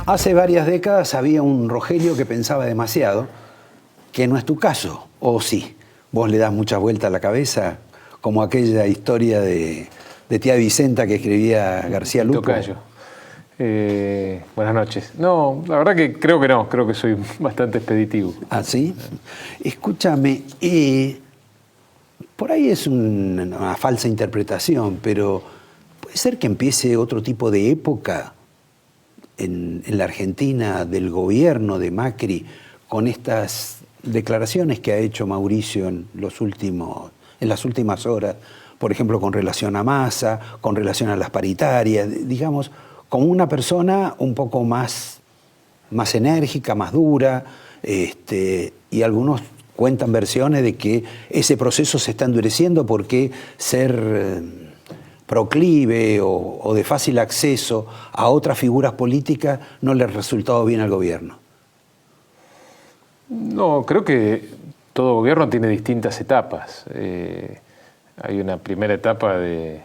Hace varias décadas había un Rogelio que pensaba demasiado, que no es tu caso, o sí. Vos le das mucha vuelta a la cabeza, como aquella historia de tía Vicenta que escribía García Lupo. Tocayo. Buenas noches. No, la verdad que no, creo que soy bastante expeditivo. ¿Ah, sí? Escúchame, por ahí es una falsa interpretación, pero ¿puede ser que empiece otro tipo de época en la Argentina del gobierno de Macri con estas declaraciones que ha hecho Mauricio en las últimas horas, por ejemplo, con relación a Massa, con relación a las paritarias, digamos, como una persona un poco más enérgica, más dura, y algunos cuentan versiones de que ese proceso se está endureciendo porque ser proclive o de fácil acceso a otras figuras políticas no le ha resultado bien al gobierno? No, creo que todo gobierno tiene distintas etapas. Hay una primera etapa de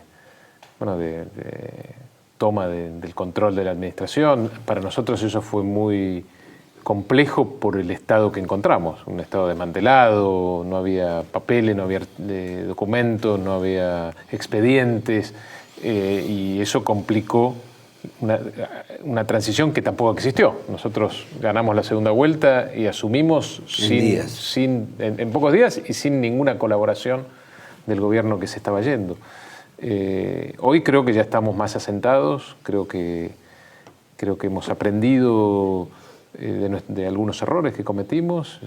toma del control de la administración. Para nosotros eso fue muy complejo por el estado que encontramos, un estado desmantelado, no había papeles, no había documentos, no había expedientes, y eso complicó una transición que tampoco existió. Nosotros ganamos la segunda vuelta y asumimos en pocos días y sin ninguna colaboración del gobierno que se estaba yendo. Hoy creo que ya estamos más asentados, creo que hemos aprendido de algunos errores que cometimos,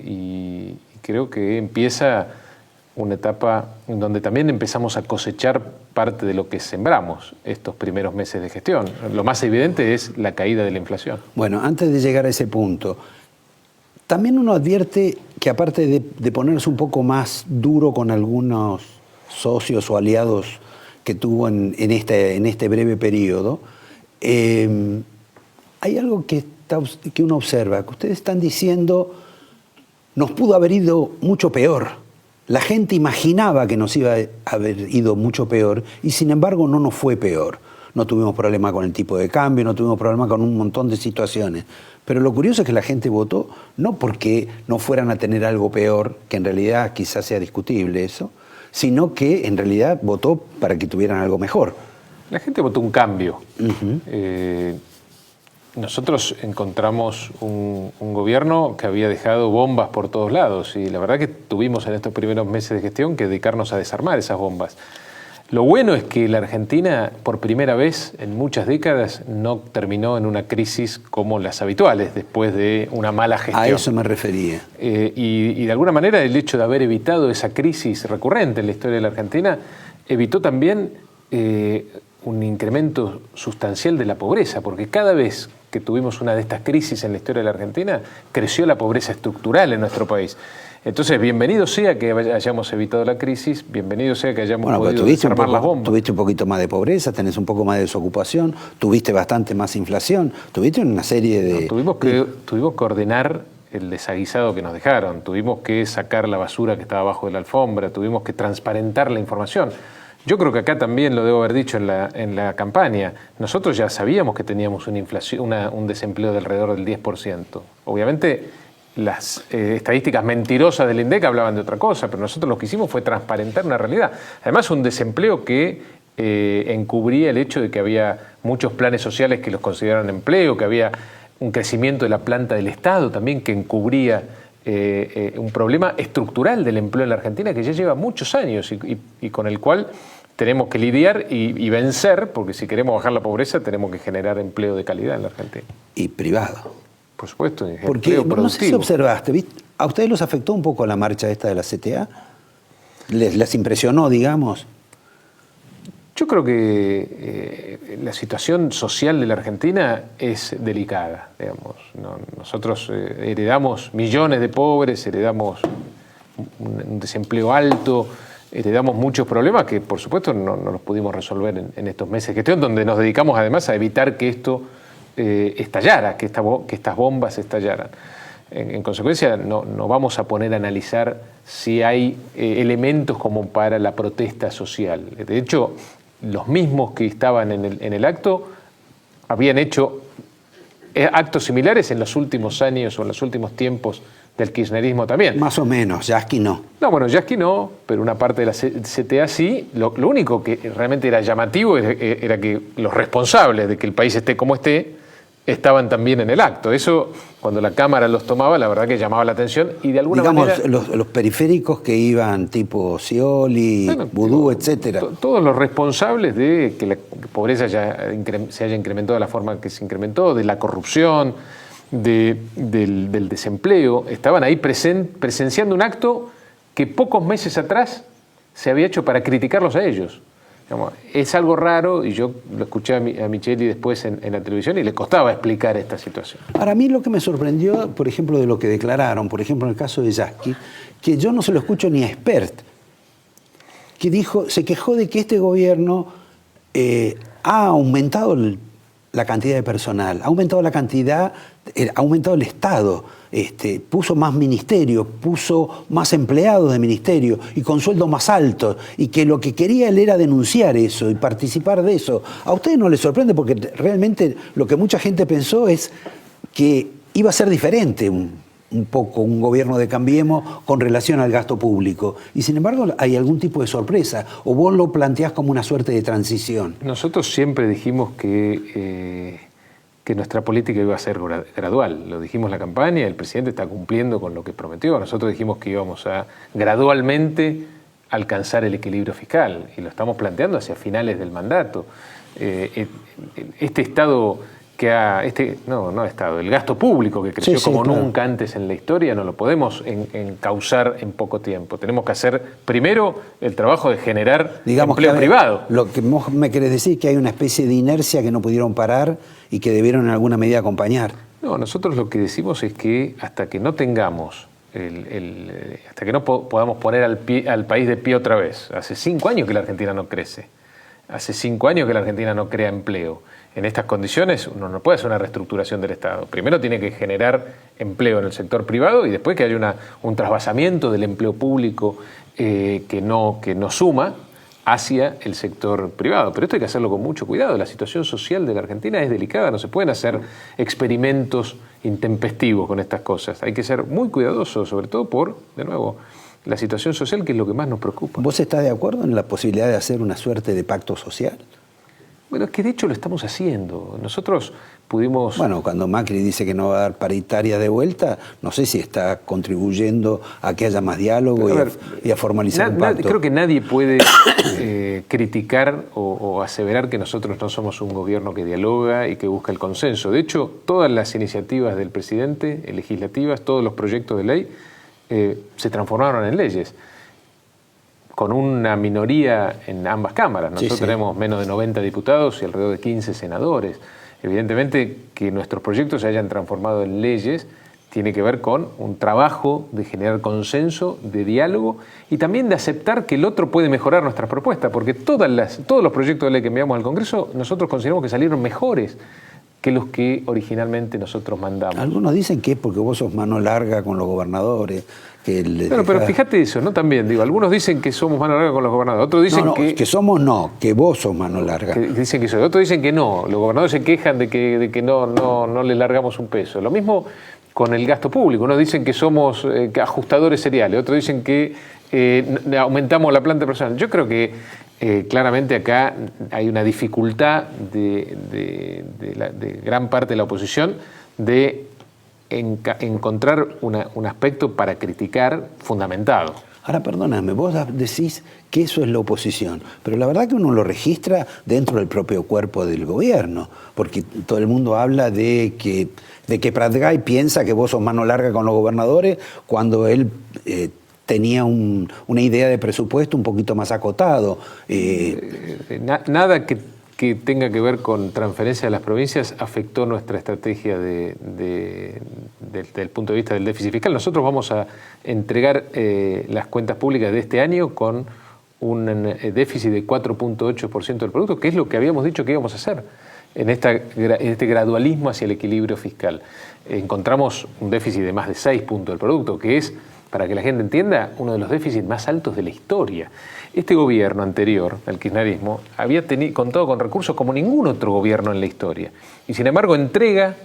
y creo que empieza una etapa en donde también empezamos a cosechar parte de lo que sembramos estos primeros meses de gestión. Lo más evidente es la caída de la inflación. Bueno, antes de llegar a ese punto, también uno advierte que aparte de ponerse un poco más duro con algunos socios o aliados que tuvo en este breve periodo, hay algo que uno observa, que ustedes están diciendo, nos pudo haber ido mucho peor. La gente imaginaba que nos iba a haber ido mucho peor y sin embargo no nos fue peor. No tuvimos problema con el tipo de cambio, no tuvimos problema con un montón de situaciones. Pero lo curioso es que la gente votó no porque no fueran a tener algo peor, que en realidad quizás sea discutible eso, sino que en realidad votó para que tuvieran algo mejor. La gente votó un cambio. Nosotros encontramos un gobierno que había dejado bombas por todos lados y la verdad que tuvimos en estos primeros meses de gestión que dedicarnos a desarmar esas bombas. Lo bueno es que la Argentina, por primera vez en muchas décadas, no terminó en una crisis como las habituales, después de una mala gestión. A eso me refería. Y de alguna manera el hecho de haber evitado esa crisis recurrente en la historia de la Argentina evitó también un incremento sustancial de la pobreza, porque cada vez que tuvimos una de estas crisis en la historia de la Argentina, creció la pobreza estructural en nuestro país. Entonces, bienvenido sea que hayamos evitado la crisis, bienvenido sea que hayamos podido desarmar las bombas. Tuviste un poquito más de pobreza, tenés un poco más de desocupación, tuviste bastante más inflación, tuviste una serie de... Tuvimos que ordenar el desaguisado que nos dejaron, tuvimos que sacar la basura que estaba abajo de la alfombra, tuvimos que transparentar la información. Yo creo que acá también lo debo haber dicho en la campaña. Nosotros ya sabíamos que teníamos una inflación, un desempleo de alrededor del 10%. Obviamente las estadísticas mentirosas del INDEC hablaban de otra cosa, pero nosotros lo que hicimos fue transparentar una realidad. Además, un desempleo que encubría el hecho de que había muchos planes sociales que los consideraban empleo, que había un crecimiento de la planta del Estado también que encubría un problema estructural del empleo en la Argentina que ya lleva muchos años y con el cual tenemos que lidiar y vencer, porque si queremos bajar la pobreza tenemos que generar empleo de calidad en la Argentina. Y privado. Por supuesto, porque no sé si observaste, ¿viste? ¿A ustedes los afectó un poco la marcha esta de la CTA? ¿Les impresionó, digamos? Yo creo que la situación social de la Argentina es delicada, digamos. Nosotros heredamos millones de pobres, heredamos un desempleo alto, heredamos muchos problemas que, por supuesto, no los pudimos resolver en estos meses de gestión, donde nos dedicamos además a evitar que esto estallara, que estas bombas estallaran. En consecuencia, no vamos a poner a analizar si hay elementos como para la protesta social. De hecho, los mismos que estaban en el acto habían hecho actos similares en los últimos años o en los últimos tiempos del kirchnerismo también. Más o menos, Yasky no. No, bueno, Yasky no, pero una parte de la CTA sí. Lo único que realmente era llamativo era que los responsables de que el país esté como esté estaban también en el acto. Eso, cuando la Cámara los tomaba, la verdad que llamaba la atención y de alguna manera... los periféricos que iban tipo Scioli, Vudú, etcétera. Todos los responsables de que la pobreza se haya incrementado de la forma que se incrementó, de la corrupción, del desempleo, estaban ahí presenciando un acto que pocos meses atrás se había hecho para criticarlos a ellos. Digamos, es algo raro y yo lo escuché a Micheli después en la televisión y le costaba explicar esta situación. Para mí lo que me sorprendió, por ejemplo, de lo que declararon, por ejemplo, en el caso de Yasky, que yo no se lo escucho ni a Espert, que se quejó de que este gobierno ha aumentado la cantidad de personal, ha aumentado ha aumentado el Estado, puso más ministerios, puso más empleados de ministerio y con sueldos más altos, y que lo que quería él era denunciar eso y participar de eso. ¿A ustedes no les sorprende? Porque realmente lo que mucha gente pensó es que iba a ser diferente un poco un gobierno de Cambiemos con relación al gasto público. Y sin embargo hay algún tipo de sorpresa, o vos lo planteás como una suerte de transición. Nosotros siempre dijimos que nuestra política iba a ser gradual. Lo dijimos en la campaña, el presidente está cumpliendo con lo que prometió. Nosotros dijimos que íbamos a gradualmente alcanzar el equilibrio fiscal y lo estamos planteando hacia finales del mandato. Este Estado el gasto público que creció nunca antes en la historia, no lo podemos encauzar en poco tiempo. Tenemos que hacer primero el trabajo de generar empleo privado. Lo que vos me querés decir es que hay una especie de inercia que no pudieron parar y que debieron en alguna medida acompañar. No, nosotros lo que decimos es que hasta que no tengamos hasta que no podamos poner al país de pie otra vez. Hace 5 años que la Argentina no crece. Hace 5 años que la Argentina no crea empleo. En estas condiciones uno no puede hacer una reestructuración del Estado. Primero tiene que generar empleo en el sector privado y después que haya un trasvasamiento del empleo público que no suma hacia el sector privado. Pero esto hay que hacerlo con mucho cuidado. La situación social de la Argentina es delicada. No se pueden hacer experimentos intempestivos con estas cosas. Hay que ser muy cuidadosos, sobre todo por, de nuevo, la situación social, que es lo que más nos preocupa. ¿Vos estás de acuerdo en la posibilidad de hacer una suerte de pacto social? Bueno, es que de hecho lo estamos haciendo. Nosotros pudimos... Bueno, cuando Macri dice que no va a dar paritaria de vuelta, no sé si está contribuyendo a que haya más diálogo y a formalizar un pacto. Creo que nadie puede criticar o aseverar que nosotros no somos un gobierno que dialoga y que busca el consenso. De hecho, todas las iniciativas del presidente, legislativas, todos los proyectos de ley, se transformaron en leyes, con una minoría en ambas cámaras. Nosotros tenemos menos de 90 diputados y alrededor de 15 senadores. Evidentemente que nuestros proyectos se hayan transformado en leyes tiene que ver con un trabajo de generar consenso, de diálogo y también de aceptar que el otro puede mejorar nuestras propuestas, porque todos los proyectos de ley que enviamos al Congreso nosotros consideramos que salieron mejores que los que originalmente nosotros mandamos. Algunos dicen que es porque vos sos mano larga con los gobernadores. Pero fíjate eso, ¿no? También, digo, algunos dicen que somos mano larga con los gobernadores, otros dicen que vos sos mano larga. Dicen que otros dicen que no, los gobernadores se quejan de que no les largamos un peso. Lo mismo con el gasto público, unos dicen que somos ajustadores seriales, otros dicen que aumentamos la planta personal. Yo creo que claramente acá hay una dificultad de gran parte de la oposición de encontrar un aspecto para criticar fundamentado. Ahora, perdóname, vos decís que eso es la oposición, pero la verdad que uno lo registra dentro del propio cuerpo del gobierno, porque todo el mundo habla de que Pratgay piensa que vos sos mano larga con los gobernadores cuando él tenía una idea de presupuesto un poquito más acotado. Nada que tenga que ver con transferencia de las provincias afectó nuestra estrategia desde el punto de vista del déficit fiscal. Nosotros vamos a entregar las cuentas públicas de este año con un déficit de 4.8% del producto, que es lo que habíamos dicho que íbamos a hacer en este gradualismo hacia el equilibrio fiscal. Encontramos un déficit de más de 6 puntos del producto, que es, para que la gente entienda, uno de los déficits más altos de la historia. Este gobierno anterior, el kirchnerismo, había contado con recursos como ningún otro gobierno en la historia. Y sin embargo entrega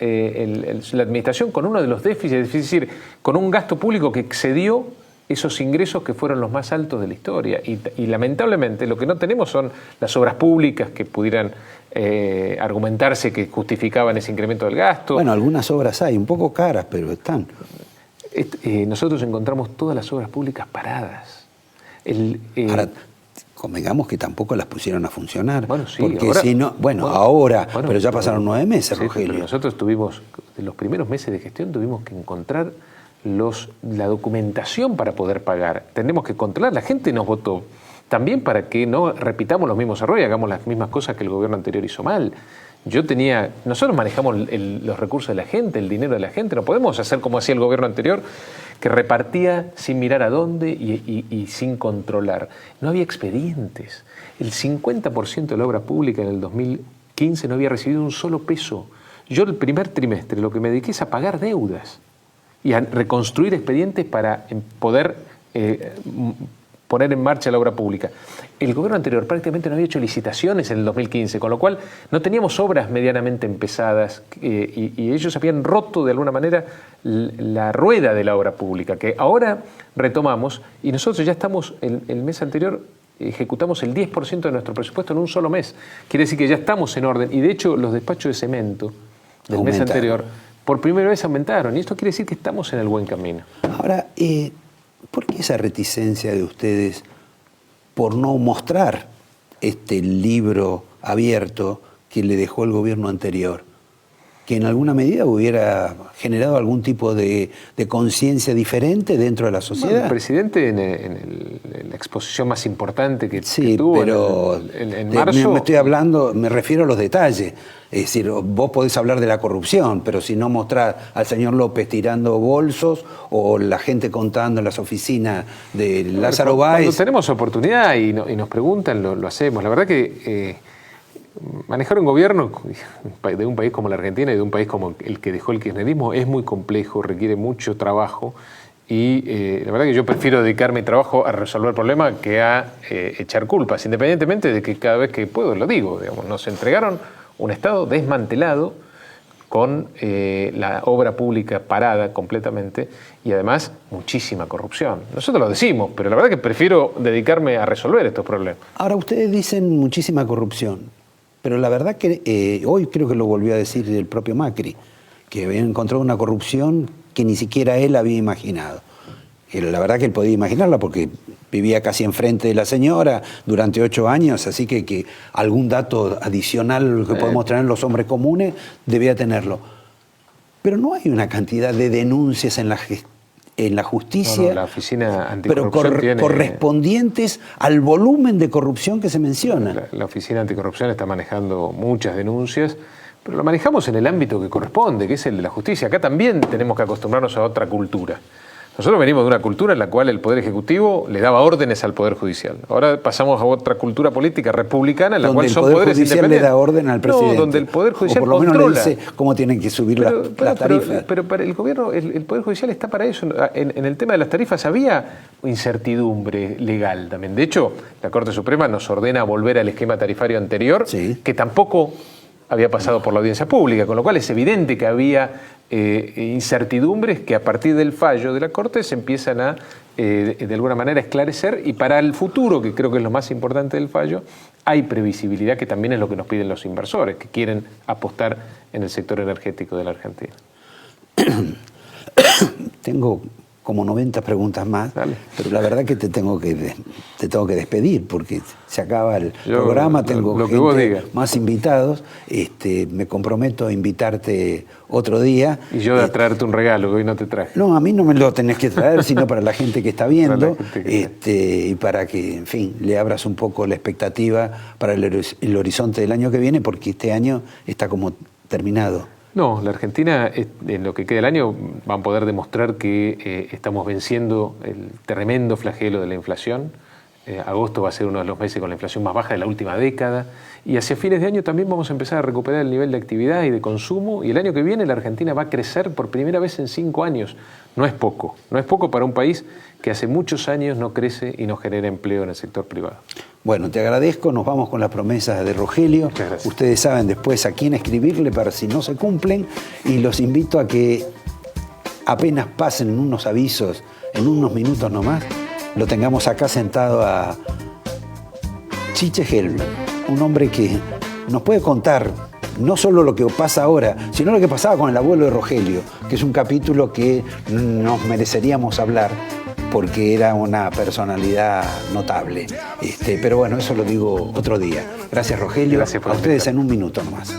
la administración con uno de los déficits, es decir, con un gasto público que excedió esos ingresos que fueron los más altos de la historia. Y lamentablemente lo que no tenemos son las obras públicas que pudieran argumentarse que justificaban ese incremento del gasto. Bueno, algunas obras hay, un poco caras, pero están. Nosotros encontramos todas las obras públicas paradas. Ahora, convengamos que tampoco las pusieron a funcionar. Bueno, sí, porque ahora, si no, ahora, pero ya pasaron 9 meses, sí, Rogelio. Pero nosotros tuvimos, en los primeros meses de gestión, tuvimos que encontrar la documentación para poder pagar. Tenemos que controlar. La gente nos votó también para que no repitamos los mismos errores y hagamos las mismas cosas que el gobierno anterior hizo mal. Nosotros manejamos los recursos de la gente, el dinero de la gente. No podemos hacer como hacía el gobierno anterior, que repartía sin mirar a dónde y sin controlar. No había expedientes. El 50% de la obra pública en el 2015 no había recibido un solo peso. Yo el primer trimestre lo que me dediqué es a pagar deudas y a reconstruir expedientes para poder poner en marcha la obra pública. El gobierno anterior prácticamente no había hecho licitaciones en el 2015, con lo cual no teníamos obras medianamente empezadas y ellos habían roto de alguna manera la rueda de la obra pública, que ahora retomamos y nosotros ya estamos, el mes anterior ejecutamos el 10% de nuestro presupuesto en un solo mes. Quiere decir que ya estamos en orden y de hecho los despachos de cemento del mes anterior por primera vez aumentaron y esto quiere decir que estamos en el buen camino. Ahora, ¿por qué esa reticencia de ustedes por no mostrar este libro abierto que le dejó el gobierno anterior? Que en alguna medida hubiera generado algún tipo de conciencia diferente dentro de la sociedad. Bueno, el presidente en la exposición más importante que tuvo pero en marzo... me refiero a los detalles. Es decir, vos podés hablar de la corrupción, pero si no mostrás al señor López tirando bolsos o la gente contando en las oficinas de Lázaro Báez... Cuando tenemos oportunidad y nos preguntan, lo hacemos. La verdad que manejar un gobierno de un país como la Argentina y de un país como el que dejó el kirchnerismo es muy complejo, requiere mucho trabajo y la verdad que yo prefiero dedicar mi trabajo a resolver problemas que a echar culpas, independientemente de que cada vez que puedo lo digo. Digamos, nos entregaron un Estado desmantelado con la obra pública parada completamente y además muchísima corrupción. Nosotros lo decimos, pero la verdad que prefiero dedicarme a resolver estos problemas. Ahora, ustedes dicen muchísima corrupción, pero la verdad que hoy creo que lo volvió a decir el propio Macri, que había encontrado una corrupción que ni siquiera él había imaginado. La verdad que él podía imaginarla porque vivía casi enfrente de la señora durante 8 años, así que algún dato adicional que podemos tener los hombres comunes debía tenerlo. Pero no hay una cantidad de denuncias en la justicia, no, la oficina anticorrupción pero correspondientes al volumen de corrupción que se menciona. La oficina anticorrupción está manejando muchas denuncias, pero lo manejamos en el ámbito que corresponde, que es el de la justicia. Acá también tenemos que acostumbrarnos a otra cultura. Nosotros venimos de una cultura en la cual el Poder Ejecutivo le daba órdenes al Poder Judicial. Ahora pasamos a otra cultura política republicana en la cual son poderes independientes. ¿Donde el Poder Judicial le da orden al presidente? No, donde el Poder Judicial o por lo menos controla. le dice cómo tienen que subir las tarifas. Pero para el gobierno, el Poder Judicial está para eso. En el tema de las tarifas había incertidumbre legal también. De hecho, la Corte Suprema nos ordena volver al esquema tarifario anterior, que tampoco había pasado por la audiencia pública, con lo cual es evidente que había incertidumbres que a partir del fallo de la Corte se empiezan a, de alguna manera, esclarecer y para el futuro, que creo que es lo más importante del fallo, hay previsibilidad que también es lo que nos piden los inversores, que quieren apostar en el sector energético de la Argentina. Tengo como 90 preguntas más, Dale. pero la verdad que te tengo que despedir porque se acaba el programa, tengo lo que vos digas. Más invitados, me comprometo a invitarte otro día. Y yo de traerte un regalo que hoy no te traje. No, a mí no me lo tenés que traer, sino para la gente que está viendo y para que, en fin, le abras un poco la expectativa para el horizonte del año que viene, porque este año está como terminado. No, la Argentina, en lo que queda del año, van a poder demostrar que estamos venciendo el tremendo flagelo de la inflación. Agosto va a ser uno de los meses con la inflación más baja de la última década. Y hacia fines de año también vamos a empezar a recuperar el nivel de actividad y de consumo. Y el año que viene la Argentina va a crecer por primera vez en 5 años. No es poco. No es poco para un país que hace muchos años no crece y no genera empleo en el sector privado. Bueno, te agradezco. Nos vamos con las promesas de Rogelio. Muchas gracias. Ustedes saben después a quién escribirle para si no se cumplen. Y los invito a que apenas pasen unos avisos, en unos minutos nomás, lo tengamos acá sentado a Chiche Helblum, un hombre que nos puede contar no solo lo que pasa ahora, sino lo que pasaba con el abuelo de Rogelio, que es un capítulo que nos mereceríamos hablar porque era una personalidad notable. Pero bueno, eso lo digo otro día. Gracias, Rogelio. Gracias por a ustedes en un minuto nomás.